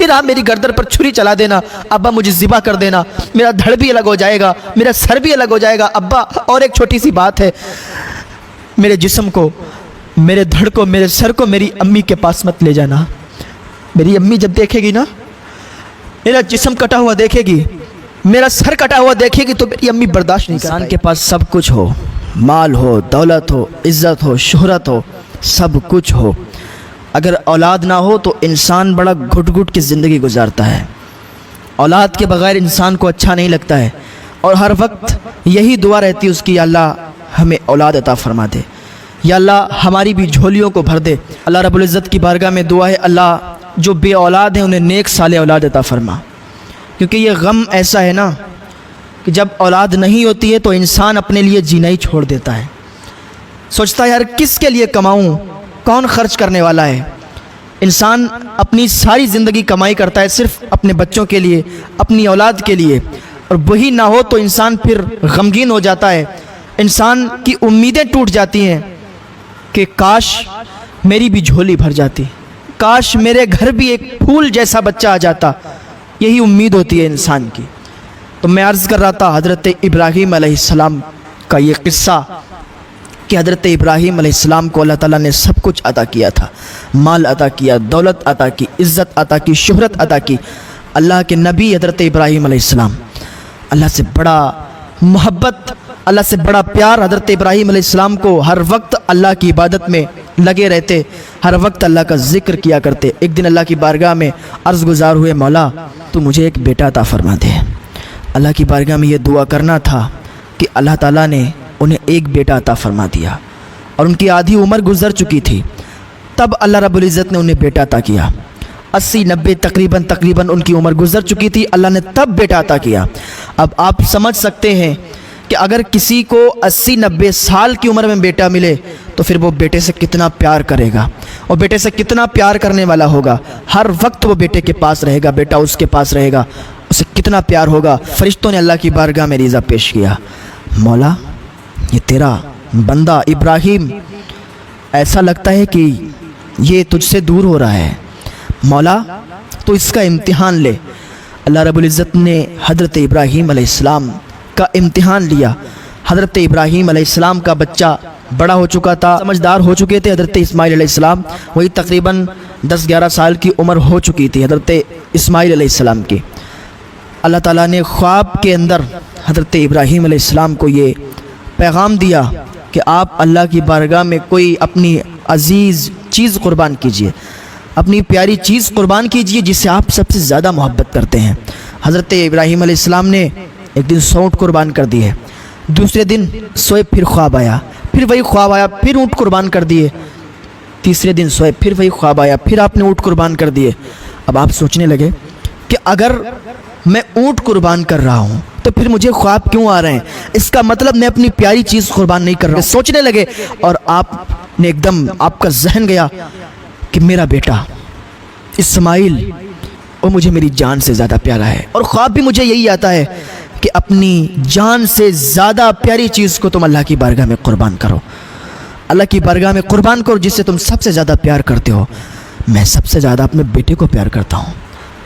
پھر آپ میری گردن پر چھری چلا دینا، ابا مجھے ذبح کر دینا، میرا دھڑ بھی الگ ہو جائے گا، میرا سر بھی الگ ہو جائے گا۔ ابا اور ایک چھوٹی سی بات ہے، میرے جسم کو، میرے دھڑ کو، میرے سر کو میری امی کے پاس مت لے جانا۔ میری امی جب دیکھے گی نا، میرا جسم کٹا ہوا دیکھے گی، میرا سر کٹا ہوا دیکھے گی، تو میری امی برداشت نہیں کر پائے گی۔ انسان کے پاس سب کچھ ہو، مال ہو، دولت ہو، عزت ہو، شہرت ہو، سب کچھ ہو، اگر اولاد نہ ہو تو انسان بڑا گھٹ گھٹ کی زندگی گزارتا ہے۔ اولاد کے بغیر انسان کو اچھا نہیں لگتا ہے، اور ہر وقت یہی دعا رہتی ہے اس کی، یا اللہ ہمیں اولاد عطا فرما دے، یا اللہ ہماری بھی جھولیوں کو بھر دے۔ اللہ رب العزت کی بارگاہ میں دعا ہے، اللہ جو بے اولاد ہیں انہیں نیک صالح اولاد عطا فرما، کیونکہ یہ غم ایسا ہے نا کہ جب اولاد نہیں ہوتی ہے تو انسان اپنے لیے جینا ہی چھوڑ دیتا ہے، سوچتا ہے یار کس کے لیے کماؤں، کون خرچ کرنے والا ہے۔ انسان اپنی ساری زندگی کمائی کرتا ہے صرف اپنے بچوں کے لیے، اپنی اولاد کے لیے، اور وہی نہ ہو تو انسان پھر غمگین ہو جاتا ہے، انسان کی امیدیں ٹوٹ جاتی ہیں کہ کاش میری بھی جھولی بھر جاتی، کاش میرے گھر بھی ایک پھول جیسا بچہ آ جاتا، یہی امید ہوتی ہے انسان کی۔ تو میں عرض کر رہا تھا حضرت ابراہیم علیہ السلام کا یہ قصہ کہ حضرت ابراہیم علیہ السلام کو اللہ تعالیٰ نے سب کچھ عطا کیا تھا، مال عطا کیا، دولت عطا کی، عزت عطا کی، شہرت عطا کی۔ اللہ کے نبی حضرت ابراہیم علیہ السلام، اللہ سے بڑا محبت، اللہ سے بڑا پیار حضرت ابراہیم علیہ السلام کو، ہر وقت اللہ کی عبادت میں لگے رہتے، ہر وقت اللہ کا ذکر کیا کرتے۔ ایک دن اللہ کی بارگاہ میں عرض گزار ہوئے، مولا تو مجھے ایک بیٹا عطا فرما دے۔ اللہ کی بارگاہ میں یہ دعا کرنا تھا کہ اللہ تعالیٰ نے انہیں ایک بیٹا عطا فرما دیا، اور ان کی آدھی عمر گزر چکی تھی، تب اللہ رب العزت نے انہیں بیٹا عطا کیا۔ 80-90 تقریباً ان کی عمر گزر چکی تھی، اللہ نے تب بیٹا عطا کیا۔ اب آپ سمجھ سکتے ہیں کہ اگر کسی کو 80-90 سال کی عمر میں بیٹا ملے تو پھر وہ بیٹے سے کتنا پیار کرے گا، اور بیٹے سے کتنا پیار کرنے والا ہوگا، ہر وقت وہ بیٹے کے پاس رہے گا، بیٹا اس کے پاس رہے گا، اسے کتنا پیار ہوگا۔ فرشتوں نے اللہ کی بارگاہ میں ریزہ پیش کیا، مولا یہ تیرا بندہ ابراہیم ایسا لگتا ہے کہ یہ تجھ سے دور ہو رہا ہے، مولا تو اس کا امتحان لے۔ اللہ رب العزت نے حضرت ابراہیم علیہ السلام کا امتحان لیا۔ حضرت ابراہیم علیہ السلام کا بچہ بڑا ہو چکا تھا، سمجھدار ہو چکے تھے۔ حضرت اسماعیل علیہ السلام وہی تقریباً 10-11 سال کی عمر ہو چکی تھی حضرت اسماعیل علیہ السلام کی۔ اللہ تعالیٰ نے خواب کے اندر حضرت ابراہیم علیہ السلام کو یہ پیغام دیا کہ آپ اللہ کی بارگاہ میں کوئی اپنی عزیز چیز قربان کیجئے، اپنی پیاری چیز قربان کیجئے جس سے آپ سب سے زیادہ محبت کرتے ہیں۔ حضرت ابراہیم علیہ السلام نے ایک دن سونٹ قربان کر دیے، دوسرے دن سوئے پھر خواب آیا، پھر وہی خواب آیا، پھر اونٹ قربان کر دیے، تیسرے دن سوئے پھر وہی خواب آیا، پھر آپ نے اونٹ قربان کر دیے۔ اب آپ سوچنے لگے کہ اگر میں اونٹ قربان کر رہا ہوں تو پھر مجھے خواب کیوں آ رہے ہیں، اس کا مطلب میں اپنی پیاری چیز قربان نہیں کر رہا۔ سوچنے لگے اور آپ نے ایک دم آپ کا ذہن گیا کہ میرا بیٹا اسماعیل وہ مجھے میری جان سے زیادہ پیارا ہے، اور خواب بھی مجھے یہی آتا ہے کہ اپنی جان سے زیادہ پیاری چیز کو تم اللہ کی بارگاہ میں قربان کرو، اللہ کی بارگاہ میں قربان کرو جس سے تم سب سے زیادہ پیار کرتے ہو۔ میں سب سے زیادہ اپنے بیٹے کو پیار کرتا ہوں،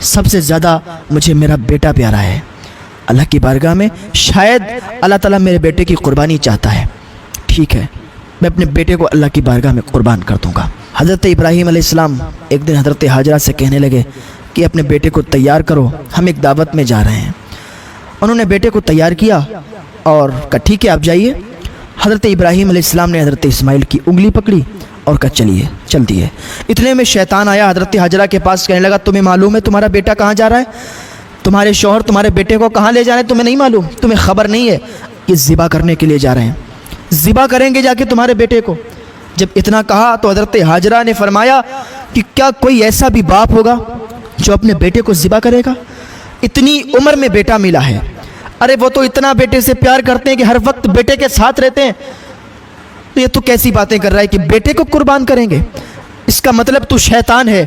سب سے زیادہ مجھے میرا بیٹا پیارا ہے۔ اللہ کی بارگاہ میں شاید اللہ تعالیٰ میرے بیٹے کی قربانی چاہتا ہے، ٹھیک ہے میں اپنے بیٹے کو اللہ کی بارگاہ میں قربان کر دوں گا۔ حضرت ابراہیم علیہ السلام ایک دن حضرت ہاجرہ سے کہنے لگے کہ اپنے بیٹے کو تیار کرو، ہم ایک دعوت میں جا رہے ہیں۔ انہوں نے بیٹے کو تیار کیا اور کہا ٹھیک ہے آپ جائیے۔ حضرت ابراہیم علیہ السلام نے حضرت اسماعیل کی انگلی پکڑی اور کہا چلیے، چل دیے۔ اتنے میں شیطان آیا حضرت ہاجرہ کے پاس، کہنے لگا تمہیں معلوم ہے تمہارا بیٹا کہاں جا رہا ہے، تمہارے شوہر تمہارے بیٹے کو کہاں لے جا رہے ہیں، تمہیں نہیں معلوم، تمہیں خبر نہیں ہے، یہ ذبح کرنے کے لیے جا رہے ہیں، ذبح کریں گے جا کے تمہارے بیٹے کو۔ جب اتنا کہا تو حضرت ہاجرہ نے فرمایا کہ کیا کوئی ایسا بھی باپ ہوگا جو اپنے بیٹے کو ذبح کرے گا، اتنی عمر میں بیٹا ملا ہے، ارے وہ تو اتنا بیٹے سے پیار کرتے ہیں کہ ہر وقت بیٹے کے ساتھ رہتے ہیں، تو یہ تو کیسی باتیں کر رہا ہے کہ بیٹے کو قربان کریں گے، اس کا مطلب تو شیطان ہے۔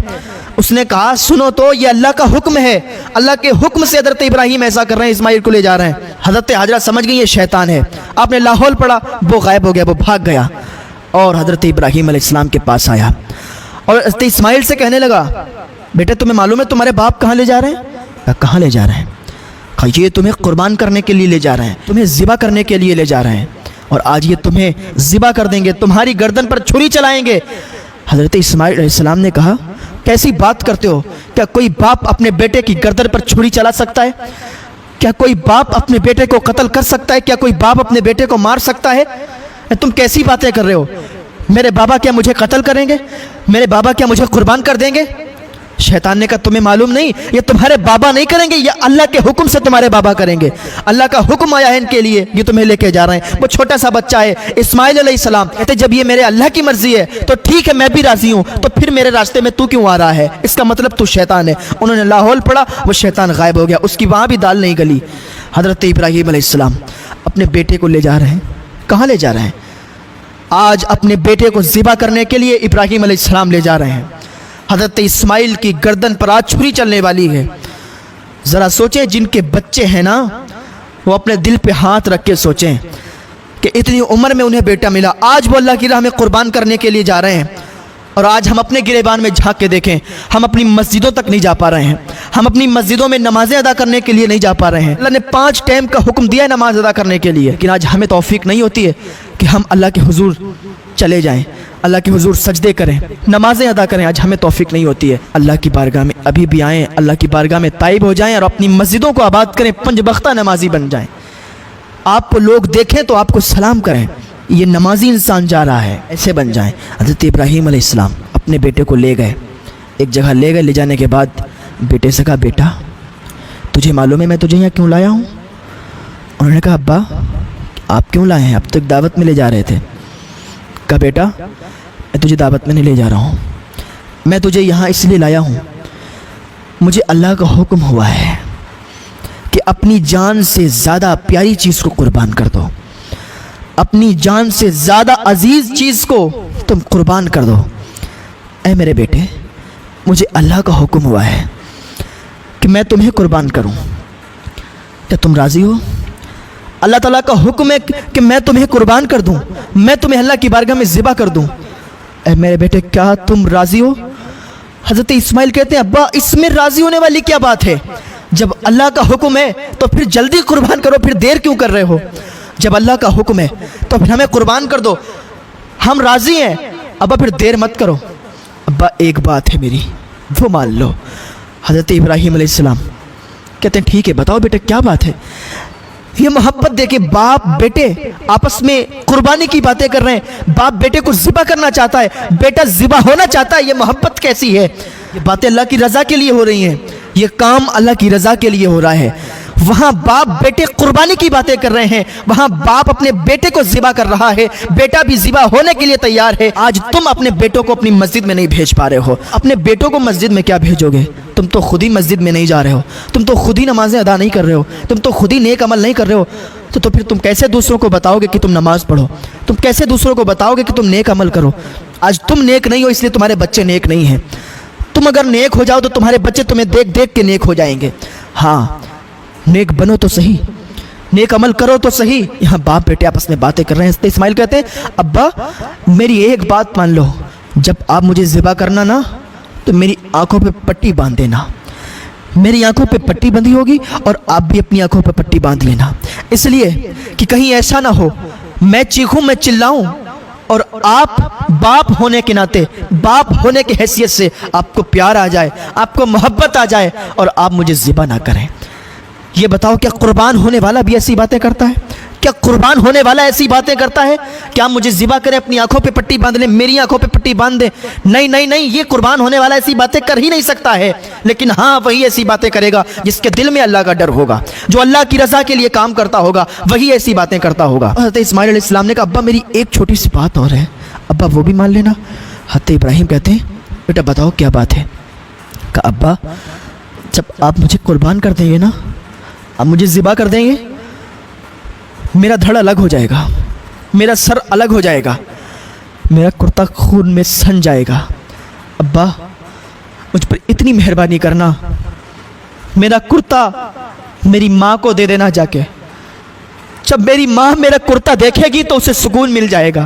اس نے کہا سنو تو یہ اللہ کا حکم ہے، اللہ کے حکم سے حضرت ابراہیم ایسا کر رہے ہیں، اسماعیل کو لے جا رہے ہیں۔ حضرت ہاجرہ سمجھ گئی یہ شیطان ہے، آپ نے لاحول پڑھا، وہ غائب ہو گیا، وہ بھاگ گیا اور حضرت ابراہیم علیہ السلام کے پاس آیا اور حضرت اسماعیل سے کہنے لگا بیٹے تمہیں معلوم ہے تمہارے باپ کہاں لے جا رہے ہیں؟ کہا کہاں لے جا رہے ہیں؟ کہا یہ تمہیں قربان کرنے کے لیے لے جا رہے ہیں، تمہیں ذبح کرنے کے لیے لے جا رہے ہیں، اور آج یہ تمہیں ذبح کر دیں گے، تمہاری گردن پر چھری چلائیں گے۔ حضرت اسماعیل علیہ السلام نے کہا کیسی بات کرتے ہو؟ کیا کوئی باپ اپنے بیٹے کی گردن پر چھری چلا سکتا ہے؟ کیا کوئی باپ اپنے بیٹے کو قتل کر سکتا ہے؟ کیا کوئی باپ اپنے بیٹے کو مار سکتا ہے؟ تم کیسی باتیں کر رہے ہو؟ میرے بابا کیا مجھے قتل کریں گے؟ میرے بابا کیا مجھے قربان کر دیں گے؟ شیطان نے کہا تمہیں معلوم نہیں، یہ تمہارے بابا نہیں کریں گے، یہ اللہ کے حکم سے تمہارے بابا کریں گے۔ اللہ کا حکم آیا ہے ان کے لیے، یہ تمہیں لے کے جا رہے ہیں۔ وہ چھوٹا سا بچہ ہے اسماعیل علیہ السلام، کہتے جب یہ میرے اللہ کی مرضی ہے تو ٹھیک ہے، میں بھی راضی ہوں، تو پھر میرے راستے میں تو کیوں آ رہا ہے؟ اس کا مطلب تو شیطان ہے۔ انہوں نے لاہور پڑھا، وہ شیطان غائب ہو گیا، اس کی وہاں بھی دال نہیں گلی۔ حضرت ابراہیم علیہ السلام اپنے بیٹے کو لے جا رہے ہیں، کہاں لے جا رہے ہیں؟ آج اپنے بیٹے کو ذبح کرنے کے لیے ابراہیم علیہ السلام لے جا رہے ہیں۔ حضرت اسماعیل کی گردن پر آج چھری چلنے والی ہے۔ ذرا سوچیں جن کے بچے ہیں نا، وہ اپنے دل پہ ہاتھ رکھ کے سوچیں کہ اتنی عمر میں انہیں بیٹا ملا، آج وہ اللہ کی راہ میں قربان کرنے کے لیے جا رہے ہیں، اور آج ہم اپنے گریبان میں جھانک کے دیکھیں، ہم اپنی مسجدوں تک نہیں جا پا رہے ہیں، ہم اپنی مسجدوں میں نمازیں ادا کرنے کے لیے نہیں جا پا رہے ہیں۔ اللہ نے 5 ٹائم کا حکم دیا ہے نماز ادا کرنے کے لیے، لیکن آج ہمیں توفیق نہیں ہوتی ہے کہ ہم اللہ کے حضور چلے جائیں، اللہ کے حضور سجدے کریں، نمازیں ادا کریں، آج ہمیں توفیق نہیں ہوتی ہے۔ اللہ کی بارگاہ میں ابھی بھی آئیں، اللہ کی بارگاہ میں تائب ہو جائیں اور اپنی مسجدوں کو آباد کریں، 5 وقتہ نمازی بن جائیں۔ آپ کو لوگ دیکھیں تو آپ کو سلام کریں، یہ نمازی انسان جا رہا ہے، ایسے بن جائیں۔ حضرت ابراہیم علیہ السلام اپنے بیٹے کو لے گئے، ایک جگہ لے گئے، لے جانے کے بعد بیٹے سے کہا بیٹا تجھے معلوم ہے میں تجھے یہاں کیوں لایا ہوں؟ انہوں نے کہا ابا آپ کیوں لائے ہیں؟ اب تک دعوت میں لے جا رہے تھے۔ کہا بیٹا میں تجھے دعوت میں نہیں لے جا رہا ہوں، میں تجھے یہاں اس لیے لایا ہوں، مجھے اللہ کا حکم ہوا ہے کہ اپنی جان سے زیادہ پیاری چیز کو قربان کر دو، اپنی جان سے زیادہ عزیز چیز کو تم قربان کر دو۔ اے میرے بیٹے مجھے اللہ کا حکم ہوا ہے کہ میں تمہیں قربان کروں، کیا تم راضی ہو؟ اللہ تعالیٰ کا حکم ہے کہ میں تمہیں قربان کر دوں، میں تمہیں اللہ کی بارگاہ میں ذبح کر دوں۔ اے میرے بیٹے کیا تم راضی ہو؟ حضرت اسماعیل کہتے ہیں ابا اس میں راضی ہونے والی کیا بات ہے؟ جب اللہ کا حکم ہے تو پھر جلدی قربان کرو، پھر دیر کیوں کر رہے ہو؟ جب اللہ کا حکم ہے تو پھر ہمیں قربان کر دو، ہم راضی ہیں، ابا پھر دیر مت کرو۔ ابا ایک بات ہے میری وہ مان لو۔ حضرت ابراہیم علیہ السلام کہتے ہیں ٹھیک ہے بتاؤ بیٹا کیا بات ہے؟ یہ محبت دیکھے، باپ بیٹے آپس میں قربانی کی باتیں کر رہے ہیں، باپ بیٹے کو ذبح کرنا چاہتا ہے، بیٹا ذبح ہونا چاہتا ہے، یہ محبت کیسی ہے؟ یہ باتیں اللہ کی رضا کے لیے ہو رہی ہیں، یہ کام اللہ کی رضا کے لیے ہو رہا ہے۔ وہاں باپ بیٹے قربانی کی باتیں کر رہے ہیں، وہاں باپ اپنے بیٹے کو ذبح کر رہا ہے، بیٹا بھی ذبح ہونے کے لیے تیار ہے۔ آج تم اپنے بیٹوں کو اپنی مسجد میں نہیں بھیج پا رہے ہو، اپنے بیٹوں کو مسجد میں کیا بھیجو گے؟ تم تو خود ہی مسجد میں نہیں جا رہے ہو، تم تو خود ہی نمازیں ادا نہیں کر رہے ہو، تم تو خود ہی نیک عمل نہیں کر رہے ہو، تو پھر تم کیسے دوسروں کو بتاؤ گے کہ تم نماز پڑھو؟ تم کیسے دوسروں کو بتاؤ گے کہ تم نیک عمل کرو؟ آج تم نیک نہیں ہو اس لیے تمہارے بچے نیک نہیں ہیں۔ تم اگر نیک ہو جاؤ تو تمہارے بچے تمہیں دیکھ دیکھ کے نیک ہو جائیں گے۔ ہاں نیک بنو تو صحیح، نیک عمل کرو تو صحیح۔ یہاں باپ بیٹے آپس میں باتیں کر رہے ہیں۔ اسماعیل کہتے ہیں ابا میری ایک بات مان لو، جب آپ مجھے ذبح کرنا نا تو میری آنکھوں پہ پٹی باندھ دینا، میری آنکھوں پہ پٹی بندھی ہوگی اور آپ بھی اپنی آنکھوں پہ پٹی باندھ لینا، اس لیے کہ کہیں ایسا نہ ہو میں چیخوں میں چلاؤں اور آپ باپ ہونے کے ناطے، باپ ہونے کی حیثیت سے آپ کو پیار آ جائے، آپ کو محبت آ جائے اور آپ مجھے ذبح نہ کریں۔ یہ بتاؤ کیا قربان ہونے والا بھی ایسی باتیں کرتا ہے؟ کیا قربان ہونے والا ایسی باتیں کرتا ہے؟ کیا مجھے ذبح کرے، اپنی آنکھوں پہ پٹی باندھ لے، میری آنکھوں پہ پٹی باندھ دے؟ نہیں نہیں نہیں، یہ قربان ہونے والا ایسی باتیں کر ہی نہیں سکتا ہے۔ لیکن ہاں وہی ایسی باتیں کرے گا جس کے دل میں اللہ کا ڈر ہوگا، جو اللہ کی رضا کے لیے کام کرتا ہوگا، وہی ایسی باتیں کرتا ہوگا۔ حضرت اسماعیل علیہ السلام نے کہا ابا میری ایک چھوٹی سی بات اور ہے، ابا وہ بھی مان لینا۔ حضرت ابراہیم کہتے ہیں بیٹا بتاؤ کیا بات ہے؟ کہا ابا جب آپ مجھے قربان کر دیں گے نا، آپ مجھے ذبح کر دیں گے، میرا دھڑ الگ ہو جائے گا، میرا سر الگ ہو جائے گا، میرا کرتا خون میں سن جائے گا۔ ابا مجھ پر اتنی مہربانی کرنا، میرا کرتا میری ماں کو دے دینا جا کے، جب میری ماں میرا کرتا دیکھے گی تو اسے سکون مل جائے گا۔